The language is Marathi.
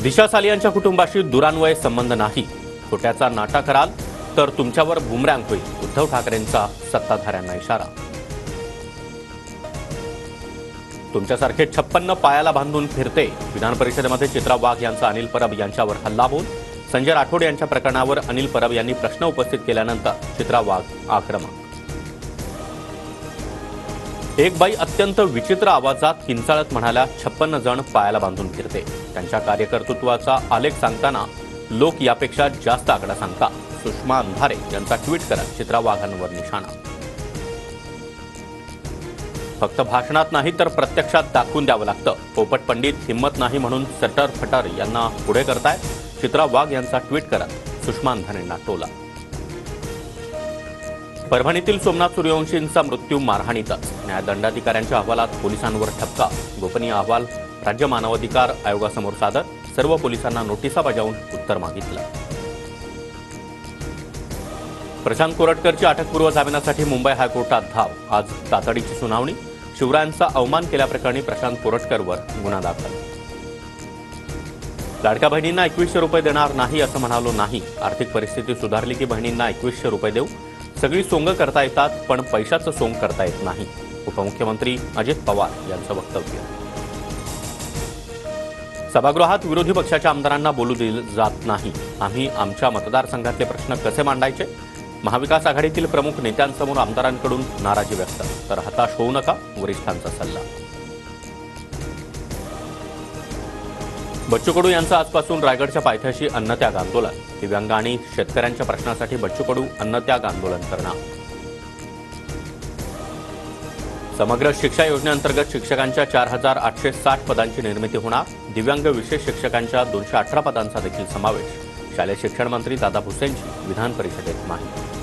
दिशा सालियांच्या कुटुंबाशी दुरान्वय संबंध नाही. खोट्याचा नाटा कराल तर तुमच्यावर बुमरँग होईल. उद्धव ठाकरेंचा सत्ताधाऱ्यांना इशारा. तुमच्यासारखे 56 पायाला बांधून फिरते. विधान परिषदेमध्ये चित्रा वाघ यांचा अनिल परब यांच्यावर हल्लाबोल. संजय राठोड यांच्या प्रकरणावर अनिल परब यांनी प्रश्न उपस्थित केल्यानंतर चित्रा वाघ आक्रमक. एक बाई अत्यंत विचित्र आवाजात किंचाळत म्हणाल्या, 56 जण पायाला बांधून फिरते. त्यांच्या कार्यकर्तृत्वाचा आलेख सांगताना लोक यापेक्षा जास्त आकडा सांगतात. सुषमा अंधारे यांचा ट्विट करत चित्रा वाघांवर निशाणा. फक्त भाषणात नाही तर प्रत्यक्षात दाखवून द्यावं लागतं. पोपट पंडित हिम्मत नाही म्हणून सटर फटर यांना पुढे करताय. चित्रा वाघ यांचा ट्विट करत सुषमा अंधारेंना टोला. परभणीतील सोमनाथ सूर्यवंशींचा मृत्यू मारहाणीतच. न्यायदंडाधिकाऱ्यांच्या अहवालात पोलिसांवर ठपका. गोपनीय अहवाल राज्य मानवाधिकार आयोगासमोर सादर. सर्व पोलिसांना नोटिसा बजावून उत्तर मागितलं. प्रशांत कोरटकरची अटकपूर्व जामिनासाठी मुंबई हायकोर्टात धाव. आज तातडीची सुनावणी. शिवरायांचा अवमान केल्याप्रकरणी प्रशांत कोरटकरवर गुन्हा दाखल. लाडक्या बहिणींना 2100 रुपये देणार नाही असं म्हणालो नाही. आर्थिक परिस्थिती सुधारली की बहिणींना 2100 रुपये देऊ. सगळी सोंग करता येतात पण पैशाचं सोंग करता येत नाही. उपमुख्यमंत्री अजित पवार यांचं वक्तव्य. सभागृहात विरोधी पक्षाच्या आमदारांना बोलू दिलं जात नाही. आम्ही आमच्या मतदारसंघातले प्रश्न कसे मांडायचे? महाविकास आघाडीतील प्रमुख नेत्यांसमोर आमदारांकडून नाराजी व्यक्त. तर हताश होऊ नका, वरिष्ठांचा सल्ला. बच्चू कडू यांचं आजपासून रायगडच्या पायथ्याशी अन्नत्याग आंदोलन. दिव्यांग आणि शेतकऱ्यांच्या प्रश्नासाठी बच्चू कडू अन्नत्याग आंदोलन करणार. समग्र शिक्षा योजनेअंतर्गत शिक्षकांच्या 4860 पदांची निर्मिती होणार. दिव्यांग विशेष शिक्षकांच्या 218 पदांचा देखील समावेश. शालेय शिक्षण मंत्री दादा भुसेंची विधान परिषदेत माहिती.